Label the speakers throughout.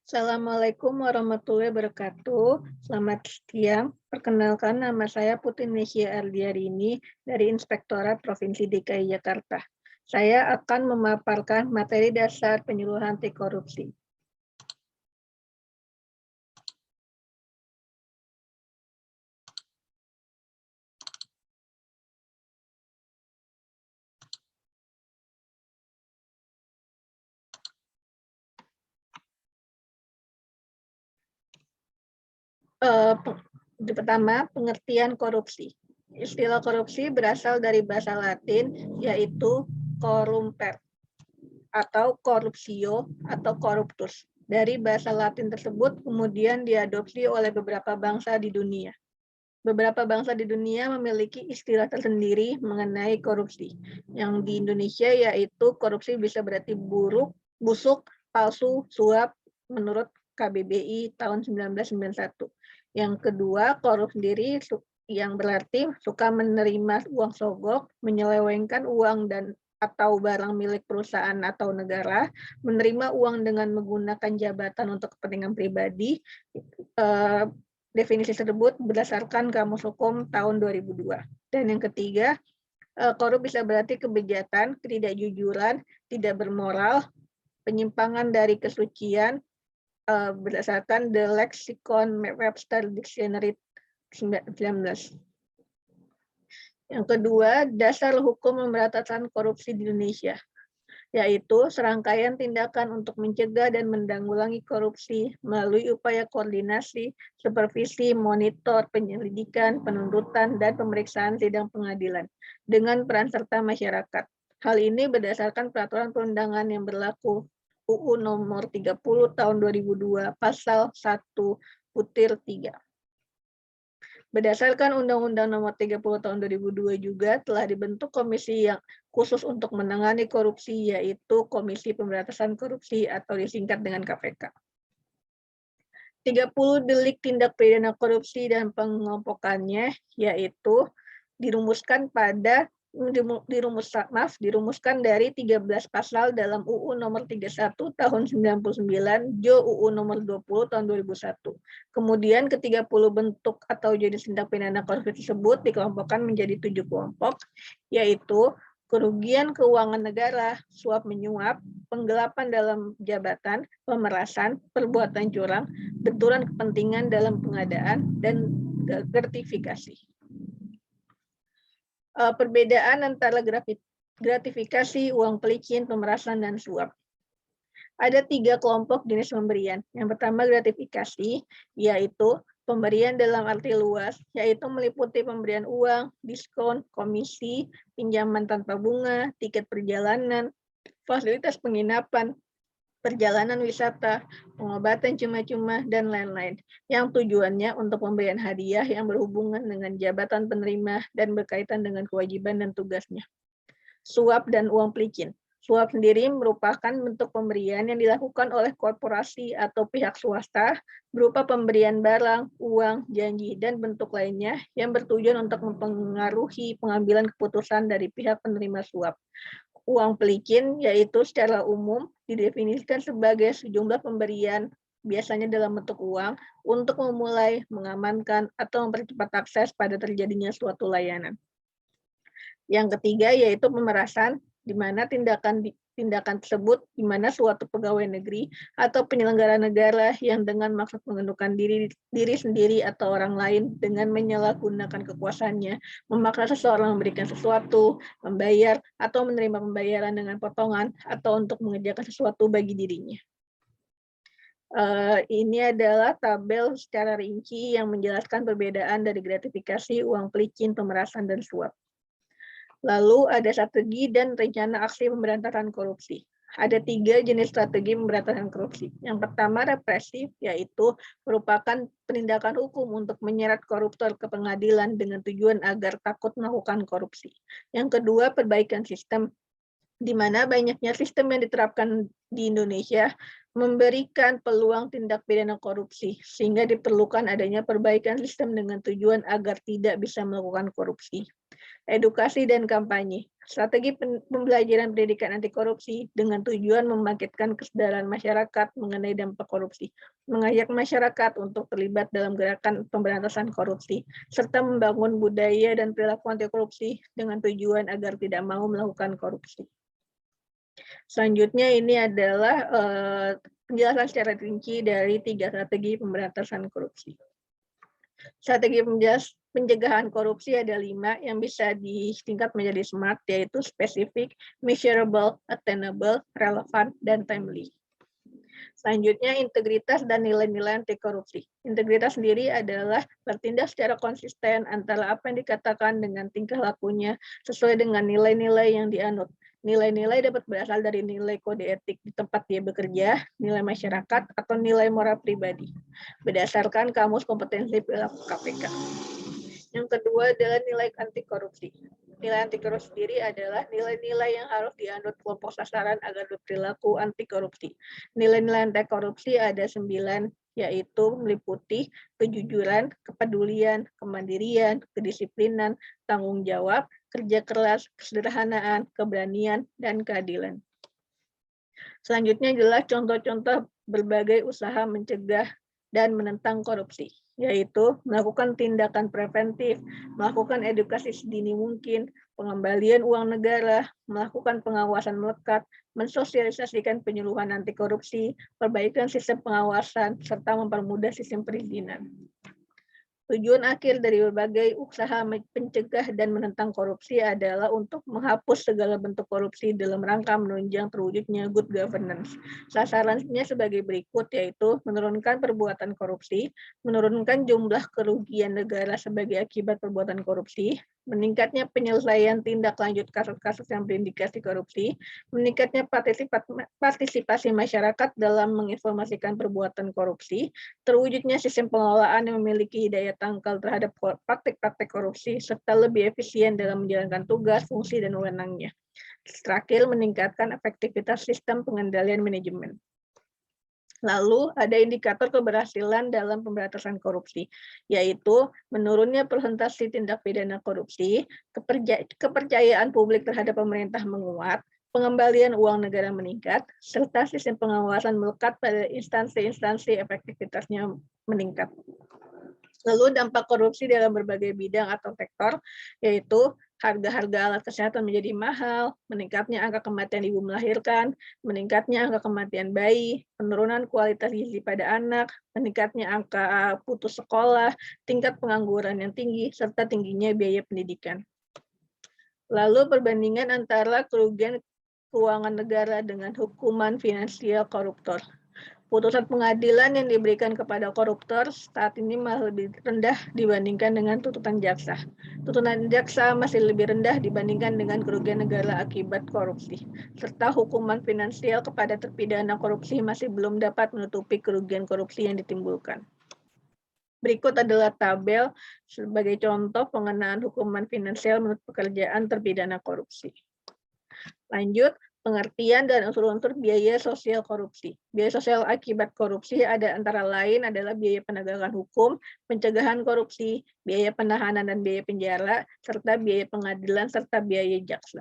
Speaker 1: Assalamualaikum warahmatullahi wabarakatuh. Selamat siang. Perkenalkan, nama saya Putri Nesya Ardiarini dari Inspektorat Provinsi DKI Jakarta. Saya akan memaparkan materi dasar penyuluhan anti korupsi. Pertama, pengertian korupsi. Istilah korupsi berasal dari bahasa Latin, yaitu corrumper, atau corruptio, atau corruptus. Dari bahasa Latin tersebut kemudian diadopsi oleh beberapa bangsa di dunia. Beberapa bangsa di dunia memiliki istilah tersendiri mengenai korupsi. Yang di Indonesia yaitu korupsi bisa berarti buruk, busuk, palsu, suap menurut KBBI tahun 1991. Yang kedua, korup sendiri yang berarti suka menerima uang sogok, menyelewengkan uang dan atau barang milik perusahaan atau negara, menerima uang dengan menggunakan jabatan untuk kepentingan pribadi. Definisi tersebut berdasarkan Kamus Hukum tahun 2002. Dan yang ketiga, korup bisa berarti kebejatan, ketidakjujuran, tidak bermoral, penyimpangan dari kesucian, berdasarkan The Lexicon Webster Dictionary 19. Yang kedua, dasar hukum pemberantasan korupsi di Indonesia, yaitu serangkaian tindakan untuk mencegah dan menanggulangi korupsi melalui upaya koordinasi, supervisi, monitor, penyelidikan, penuntutan, dan pemeriksaan sidang pengadilan dengan peran serta masyarakat. Hal ini berdasarkan peraturan perundangan yang berlaku UU nomor 30 tahun 2002 pasal 1/3. Berdasarkan Undang-Undang Nomor 30 Tahun 2002 juga telah dibentuk komisi yang khusus untuk menangani korupsi, yaitu Komisi Pemberantasan Korupsi atau disingkat dengan KPK. 30 delik tindak pidana korupsi dan pengelompokannya, yaitu dirumuskan dari 13 pasal dalam UU nomor 31 tahun 99, Jo UU nomor 20 tahun 2001. Kemudian ke-30 bentuk atau jenis tindak pidana korupsi tersebut dikelompokkan menjadi 7 kelompok, yaitu kerugian keuangan negara, suap menyuap, penggelapan dalam jabatan, pemerasan, perbuatan curang, benturan kepentingan dalam pengadaan, dan gratifikasi. Perbedaan antara gratifikasi, uang pelicin, pemerasan, dan suap. Ada 3 kelompok jenis pemberian. Yang pertama gratifikasi, yaitu pemberian dalam arti luas, yaitu meliputi pemberian uang, diskon, komisi, pinjaman tanpa bunga, tiket perjalanan, fasilitas penginapan, perjalanan wisata, pengobatan cuma-cuma, dan lain-lain, yang tujuannya untuk pemberian hadiah yang berhubungan dengan jabatan penerima dan berkaitan dengan kewajiban dan tugasnya. Suap dan uang pelicin. Suap sendiri merupakan bentuk pemberian yang dilakukan oleh korporasi atau pihak swasta berupa pemberian barang, uang, janji, dan bentuk lainnya yang bertujuan untuk mempengaruhi pengambilan keputusan dari pihak penerima suap. Uang pelicin yaitu secara umum didefinisikan sebagai sejumlah pemberian biasanya dalam bentuk uang untuk memulai, mengamankan, atau mempercepat akses pada terjadinya suatu layanan. Yang ketiga yaitu pemerasan, di mana tindakan tersebut di mana suatu pegawai negeri atau penyelenggara negara yang dengan maksud menundukkan diri sendiri atau orang lain dengan menyalahgunakan kekuasaannya, memaksa seseorang memberikan sesuatu, membayar atau menerima pembayaran dengan potongan atau untuk mengerjakan sesuatu bagi dirinya. Ini adalah tabel secara rinci yang menjelaskan perbedaan dari gratifikasi, uang pelicin, pemerasan, dan suap. Lalu ada strategi dan rencana aksi pemberantasan korupsi. Ada 3 jenis strategi pemberantasan korupsi. Yang pertama represif, yaitu merupakan penindakan hukum untuk menyeret koruptor ke pengadilan dengan tujuan agar takut melakukan korupsi. Yang kedua perbaikan sistem, di mana banyaknya sistem yang diterapkan di Indonesia memberikan peluang tindak pidana korupsi, sehingga diperlukan adanya perbaikan sistem dengan tujuan agar tidak bisa melakukan korupsi. Edukasi dan kampanye. Strategi pembelajaran pendidikan anti korupsi dengan tujuan membangkitkan kesadaran masyarakat mengenai dampak korupsi, mengajak masyarakat untuk terlibat dalam gerakan pemberantasan korupsi, serta membangun budaya dan perilaku anti korupsi dengan tujuan agar tidak mau melakukan korupsi. Selanjutnya ini adalah penjelasan secara rinci dari 3 strategi pemberantasan korupsi. Strategi pencegahan korupsi ada 5 yang bisa disingkat menjadi SMART, yaitu spesifik, measurable, attainable, relevant, dan timely. Selanjutnya, integritas dan nilai-nilai anti korupsi. Integritas sendiri adalah bertindak secara konsisten antara apa yang dikatakan dengan tingkah lakunya sesuai dengan nilai-nilai yang dianut. Nilai-nilai dapat berasal dari nilai kode etik di tempat dia bekerja, nilai masyarakat, atau nilai moral pribadi, berdasarkan Kamus Kompetensi Perilaku KPK. Yang kedua adalah nilai anti korupsi. Nilai anti korupsi sendiri adalah nilai-nilai yang harus dianut kelompok sasaran agar berperilaku anti korupsi. Nilai-nilai anti korupsi ada 9, yaitu meliputi kejujuran, kepedulian, kemandirian, kedisiplinan, tanggung jawab, kerja keras, kesederhanaan, keberanian, dan keadilan. Selanjutnya adalah contoh-contoh berbagai usaha mencegah dan menentang korupsi, yaitu melakukan tindakan preventif, melakukan edukasi sedini mungkin, pengembalian uang negara, melakukan pengawasan melekat, mensosialisasikan penyuluhan anti korupsi, perbaikan sistem pengawasan, serta mempermudah sistem perizinan. Tujuan akhir dari berbagai usaha mencegah dan menentang korupsi adalah untuk menghapus segala bentuk korupsi dalam rangka menunjang terwujudnya good governance. Sasarannya sebagai berikut, yaitu menurunkan perbuatan korupsi, menurunkan jumlah kerugian negara sebagai akibat perbuatan korupsi, meningkatnya penyelesaian tindak lanjut kasus-kasus yang berindikasi korupsi, meningkatnya partisipasi masyarakat dalam menginformasikan perbuatan korupsi, terwujudnya sistem pengelolaan yang memiliki daya tangkal terhadap praktik-praktik korupsi, serta lebih efisien dalam menjalankan tugas, fungsi, dan wewenangnya. Terakhir, meningkatkan efektivitas sistem pengendalian manajemen. Lalu ada indikator keberhasilan dalam pemberantasan korupsi, yaitu menurunnya persentase tindak pidana korupsi, kepercayaan publik terhadap pemerintah menguat, pengembalian uang negara meningkat, serta sistem pengawasan melekat pada instansi-instansi efektivitasnya meningkat. Lalu dampak korupsi dalam berbagai bidang atau sektor, yaitu harga-harga alat kesehatan menjadi mahal, meningkatnya angka kematian ibu melahirkan, meningkatnya angka kematian bayi, penurunan kualitas gizi pada anak, meningkatnya angka putus sekolah, tingkat pengangguran yang tinggi, serta tingginya biaya pendidikan. Lalu perbandingan antara kerugian keuangan negara dengan hukuman finansial koruptor. Putusan pengadilan yang diberikan kepada koruptor saat ini malah lebih rendah dibandingkan dengan tuntutan jaksa. Tuntutan jaksa masih lebih rendah dibandingkan dengan kerugian negara akibat korupsi. Serta hukuman finansial kepada terpidana korupsi masih belum dapat menutupi kerugian korupsi yang ditimbulkan. Berikut adalah tabel sebagai contoh pengenaan hukuman finansial menurut pekerjaan terpidana korupsi. Lanjut, pengertian dan unsur-unsur biaya sosial korupsi. Biaya sosial akibat korupsi ada antara lain adalah biaya penegakan hukum, pencegahan korupsi, biaya penahanan dan biaya penjara, serta biaya pengadilan, serta biaya jaksa.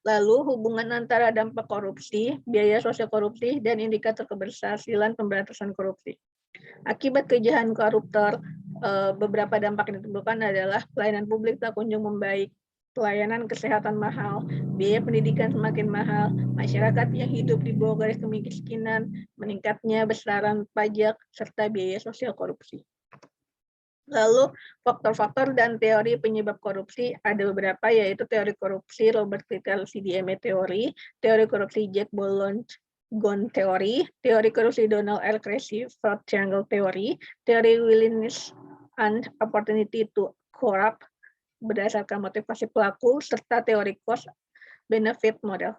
Speaker 1: Lalu, hubungan antara dampak korupsi, biaya sosial korupsi, dan indikator keberhasilan pemberantasan korupsi. Akibat kejahatan koruptor, beberapa dampak yang ditimbulkan adalah pelayanan publik tak kunjung membaik, pelayanan kesehatan mahal, biaya pendidikan semakin mahal, masyarakat yang hidup di bawah garis kemiskinan, meningkatnya besaran pajak, serta biaya sosial korupsi. Lalu, faktor-faktor dan teori penyebab korupsi ada beberapa, yaitu teori korupsi Robert Kiyosaki teori, teori korupsi Jack Gon teori korupsi Donald L. Creasy Fraud Triangle teori willingness and opportunity to corrupt berdasarkan motivasi pelaku, serta teori cost benefit model.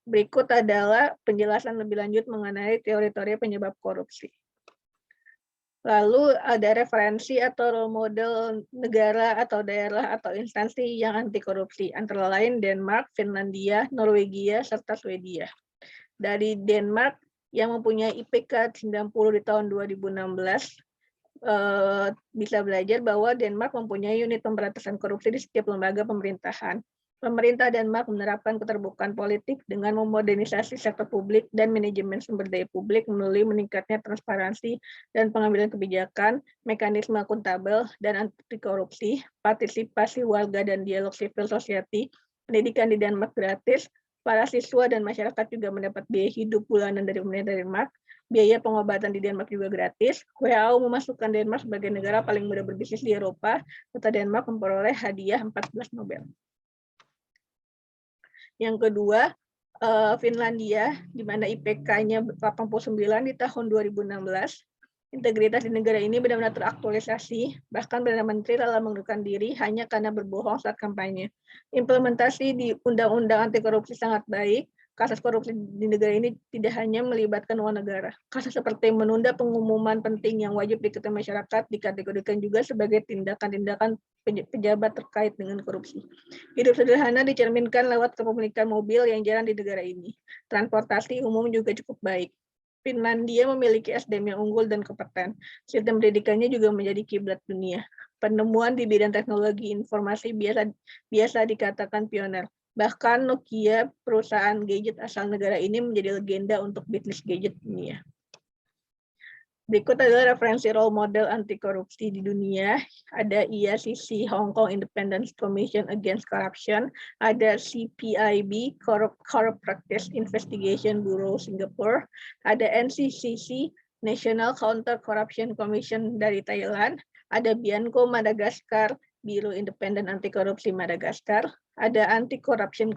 Speaker 1: Berikut adalah penjelasan lebih lanjut mengenai teori-teori penyebab korupsi. Lalu ada referensi atau role model negara atau daerah atau instansi yang anti korupsi, antara lain Denmark, Finlandia, Norwegia, serta Swedia. Dari Denmark yang mempunyai IPK 90 di tahun 2016, bisa belajar bahwa Denmark mempunyai unit pemberantasan korupsi di setiap lembaga pemerintahan. Pemerintah Denmark menerapkan keterbukaan politik dengan memodernisasi sektor publik dan manajemen sumber daya publik melalui meningkatnya transparansi dan pengambilan kebijakan, mekanisme akuntabel dan anti korupsi, partisipasi warga dan dialog civil society, pendidikan di Denmark gratis, para siswa dan masyarakat juga mendapat biaya hidup bulanan dari pemerintah Denmark, biaya pengobatan di Denmark juga gratis. WHO memasukkan Denmark sebagai negara paling mudah berbisnis di Eropa, serta Denmark memperoleh hadiah 14 Nobel. Yang kedua, Finlandia, di mana IPK-nya 89 di tahun 2016. Integritas di negara ini benar-benar teraktualisasi, bahkan Perdana Menteri telah mengundurkan diri hanya karena berbohong saat kampanye. Implementasi di Undang-Undang Anti Korupsi sangat baik. Kasus korupsi di negara ini tidak hanya melibatkan uang negara. Kasus seperti menunda pengumuman penting yang wajib diketahui masyarakat dikategorikan juga sebagai tindakan-tindakan pejabat terkait dengan korupsi. Hidup sederhana dicerminkan lewat kepemilikan mobil yang jarang di negara ini. Transportasi umum juga cukup baik. Finlandia memiliki SDM yang unggul dan kompeten. Sistem pendidikannya juga menjadi kiblat dunia. Penemuan di bidang teknologi informasi biasa dikatakan pioner. Bahkan Nokia, perusahaan gadget asal negara ini, menjadi legenda untuk bisnis gadget dunia. Berikut adalah referensi role model anti korupsi di dunia. Ada IACC, Hong Kong Independent Commission Against Corruption. Ada CPIB, Corrupt Practice Investigation Bureau Singapore. Ada NCCC, National Counter Corruption Commission dari Thailand. Ada Bianco Madagascar, Biro Independen Anti Korupsi Madagaskar, ada Anti Corruption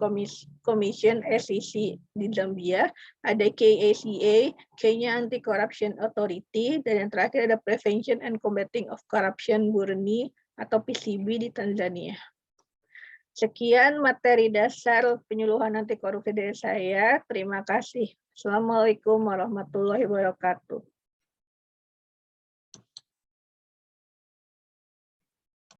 Speaker 1: Commission SCC di Zambia, ada KACA, Kenya Anti Corruption Authority, dan yang terakhir ada Prevention and Combating of Corruption Burundi atau PCB di Tanzania. Sekian materi dasar penyuluhan anti korupsi dari saya. Terima kasih. Assalamualaikum warahmatullahi wabarakatuh.